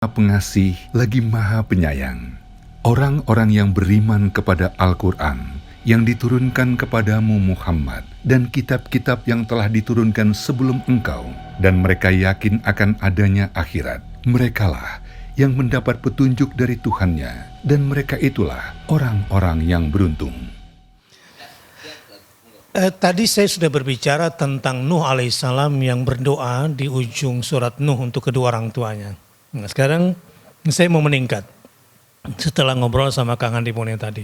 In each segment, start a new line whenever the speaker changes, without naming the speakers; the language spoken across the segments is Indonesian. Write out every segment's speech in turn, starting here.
Pengasih lagi Maha Penyayang. Orang-orang yang beriman kepada Al-Quran yang diturunkan kepadamu Muhammad dan kitab-kitab yang telah diturunkan sebelum engkau, dan mereka yakin akan adanya akhirat, merekalah yang mendapat petunjuk dari Tuhannya, dan mereka itulah orang-orang yang beruntung.
Tadi saya sudah berbicara tentang Nuh alaihissalam yang berdoa di ujung surat Nuh untuk kedua orang tuanya. Nah, sekarang saya mau meningkat setelah ngobrol sama Kang Andi Pone tadi.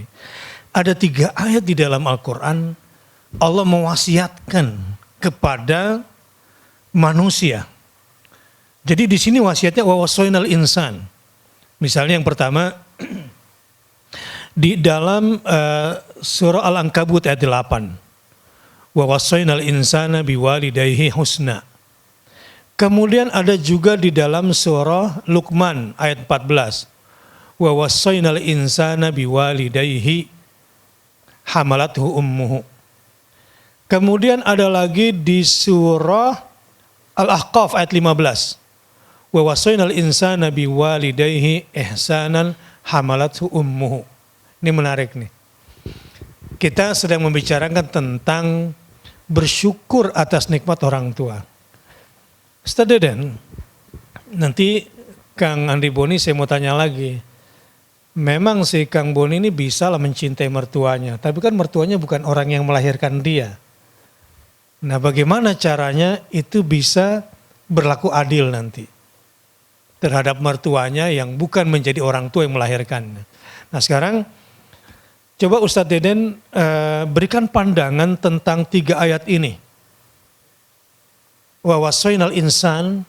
Ada 3 ayat di dalam Al-Quran Allah mewasiatkan kepada manusia. Jadi di sini wasiatnya wawasoinal insan. Misalnya yang pertama di dalam surah Al-Ankabut ayat 8. Wawasoinal insana biwalidayhi husna. Kemudian ada juga di dalam surah Luqman ayat 14. Wa wassaynal insana biwalidayhi hamalathu ummuhu. Kemudian ada lagi di surah Al-Ahqaf ayat 15. Wa wassaynal insana biwalidayhi ihsanan hamalathu ummuhu. Ini menarik nih. Kita sedang membicarakan tentang bersyukur atas nikmat orang tua. Ustaz Deden, nanti Kang Andi Boni saya mau tanya lagi. Memang si Kang Boni ini bisa lah mencintai mertuanya, tapi kan mertuanya bukan orang yang melahirkan dia. Nah, bagaimana caranya itu bisa berlaku adil nanti terhadap mertuanya yang bukan menjadi orang tua yang melahirkannya. Nah, sekarang coba Ustaz Deden berikan pandangan tentang 3 ayat ini. Wa wasainal insan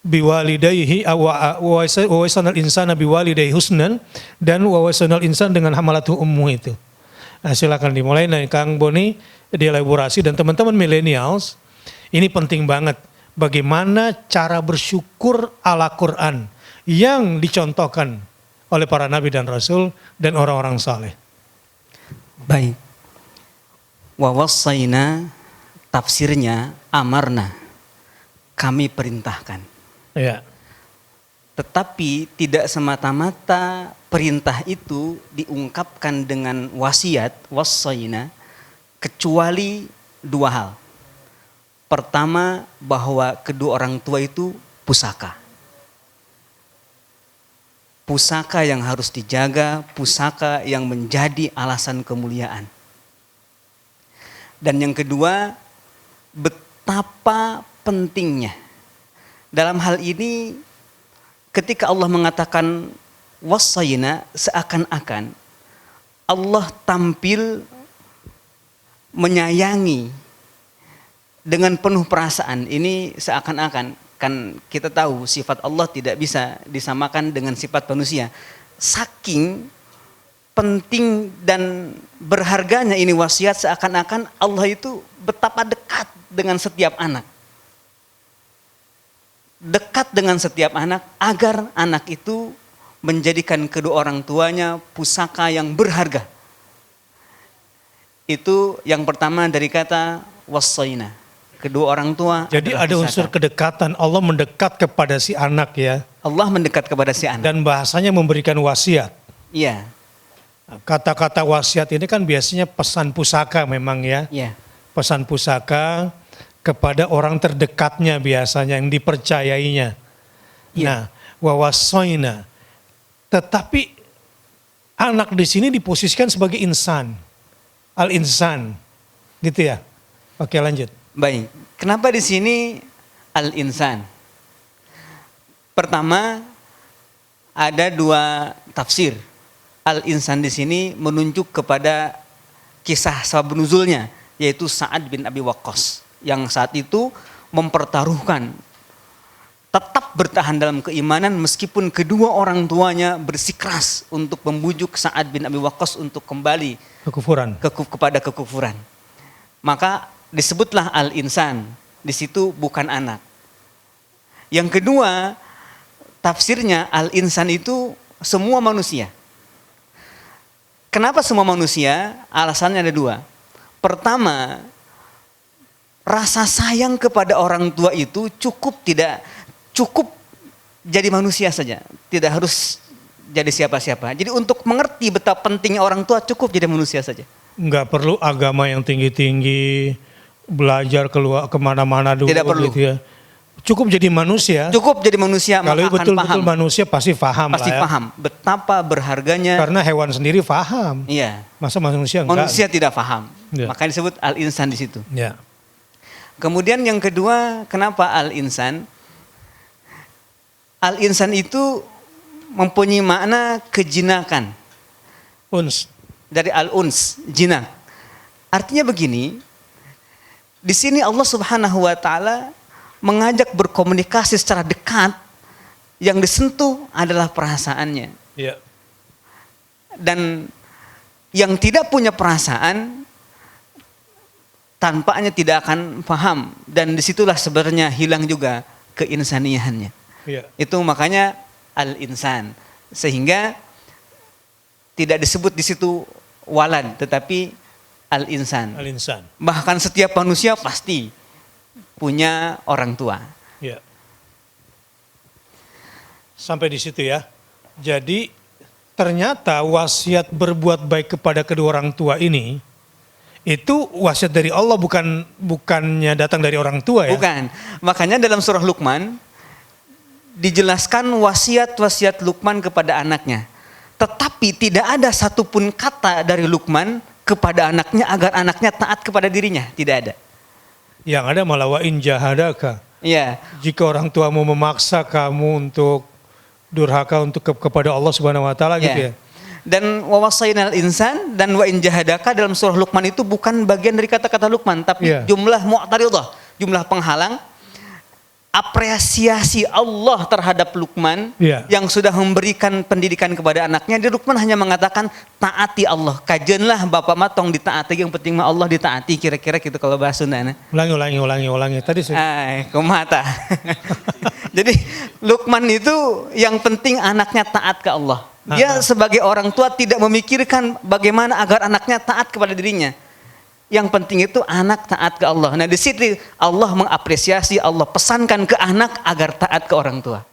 biwalidayhi wa wasainal insana biwalidayhi husnan, dan wa wasainal insan dengan hamalatu ummu itu. Nah, silakan dimulai dari Kang Boni dielaborasi, dan teman-teman millennials ini penting banget bagaimana cara bersyukur ala Quran yang dicontohkan oleh para nabi dan rasul dan orang-orang saleh.
Baik. Wa wasaina tafsirnya amarna, kami perintahkan.
Ya.
Tetapi tidak semata-mata perintah itu diungkapkan dengan wasiat, wasaina, kecuali 2 hal. Pertama, bahwa kedua orang tua itu pusaka. Pusaka yang harus dijaga, pusaka yang menjadi alasan kemuliaan. Dan yang kedua, betapa pentingnya. Dalam hal ini ketika Allah mengatakan wasaina, seakan-akan Allah tampil menyayangi dengan penuh perasaan. Ini seakan-akan, kan kita tahu sifat Allah tidak bisa disamakan dengan sifat manusia. Saking penting dan berharganya ini wasiat, seakan-akan Allah itu betapa dekat dengan setiap anak. Dekat dengan setiap anak agar anak itu menjadikan kedua orang tuanya pusaka yang berharga. Itu yang pertama dari kata wasaina. Kedua orang tua.
Jadi ada unsur kedekatan, Allah mendekat kepada si anak ya.
Allah mendekat kepada si anak.
Dan bahasanya memberikan wasiat.
Iya.
Kata-kata wasiat ini kan biasanya pesan pusaka memang ya.
Iya.
Pesan pusaka kepada orang terdekatnya biasanya yang dipercayainya.
Iya.
Nah, wawasoina. Tetapi anak di sini diposisikan sebagai insan. Al-insan. Gitu ya. Oke, lanjut.
Baik. Kenapa di sini al-insan? Pertama, ada 2 tafsir. Al-insan di sini menunjuk kepada kisah sabab nuzulnya, yaitu Sa'ad bin Abi Waqqas, yang saat itu mempertaruhkan tetap bertahan dalam keimanan meskipun kedua orang tuanya bersikeras untuk membujuk Sa'ad bin Abi Waqqas untuk kembali kepada kekufuran. Maka disebutlah al-insan, di situ bukan anak. Yang kedua, tafsirnya al-insan itu semua manusia. Kenapa semua manusia? Alasannya ada 2. Pertama, rasa sayang kepada orang tua itu cukup jadi manusia saja, tidak harus jadi siapa-siapa. Jadi untuk mengerti betapa pentingnya orang tua cukup jadi manusia saja.
Nggak perlu agama yang tinggi-tinggi, belajar keluar kemana-mana dulu.
Tidak perlu.
Gitu ya. Cukup jadi manusia.
Cukup jadi manusia,
Kalau
maka akan
betul-betul
paham.
manusia pasti paham
Pasti
lah ya.
paham betapa berharganya.
Karena hewan sendiri paham.
Iya.
Masa manusia enggak?
Manusia tidak paham.
Ya.
Makanya disebut al-insan di situ.
Ya.
Kemudian yang kedua, kenapa al-insan? Al-insan itu mempunyai makna kejinakan.
Uns.
Dari al-uns, jinak. Artinya begini, di sini Allah Subhanahu wa taala mengajak berkomunikasi secara dekat, yang disentuh adalah perasaannya.
Ya.
Dan yang tidak punya perasaan tampaknya tidak akan paham, dan disitulah sebenarnya hilang juga keinsaniahannya.
Ya.
Itu makanya al-insan, sehingga tidak disebut di situ walad tetapi al-insan.
Al-insan.
Bahkan setiap manusia pasti punya orang tua.
Ya. Sampai di situ ya. Jadi ternyata wasiat berbuat baik kepada kedua orang tua ini itu wasiat dari Allah, bukannya datang dari orang tua ya.
Bukan. Makanya dalam surah Luqman dijelaskan wasiat-wasiat Luqman kepada anaknya. Tetapi tidak ada satupun kata dari Luqman kepada anaknya agar anaknya taat kepada dirinya. Tidak ada.
Yang ada malah wa in jahadaka.
Iya.
Jika orang tuamu memaksa kamu untuk durhaka untuk kepada Allah Subhanahu wa taala gitu ya.
Dan wa wasainal insan dan wa in jahadaka dalam surah Luqman itu bukan bagian dari kata-kata Luqman, tapi jumlah mu'taridah, jumlah penghalang. Apresiasi Allah terhadap Luqman yang sudah memberikan pendidikan kepada anaknya. Dia Luqman hanya mengatakan taati Allah. Kajianlah bapak matong ditaati, yang penting mah Allah ditaati, kira-kira gitu kalau bahasa Sunda.
Ulangi. Tadi
kumata. Jadi Luqman itu yang penting anaknya taat ke Allah. Dia sebagai orang tua tidak memikirkan bagaimana agar anaknya taat kepada dirinya. Yang penting itu anak taat ke Allah. Nah di situ Allah mengapresiasi, Allah pesankan ke anak agar taat ke orang tua.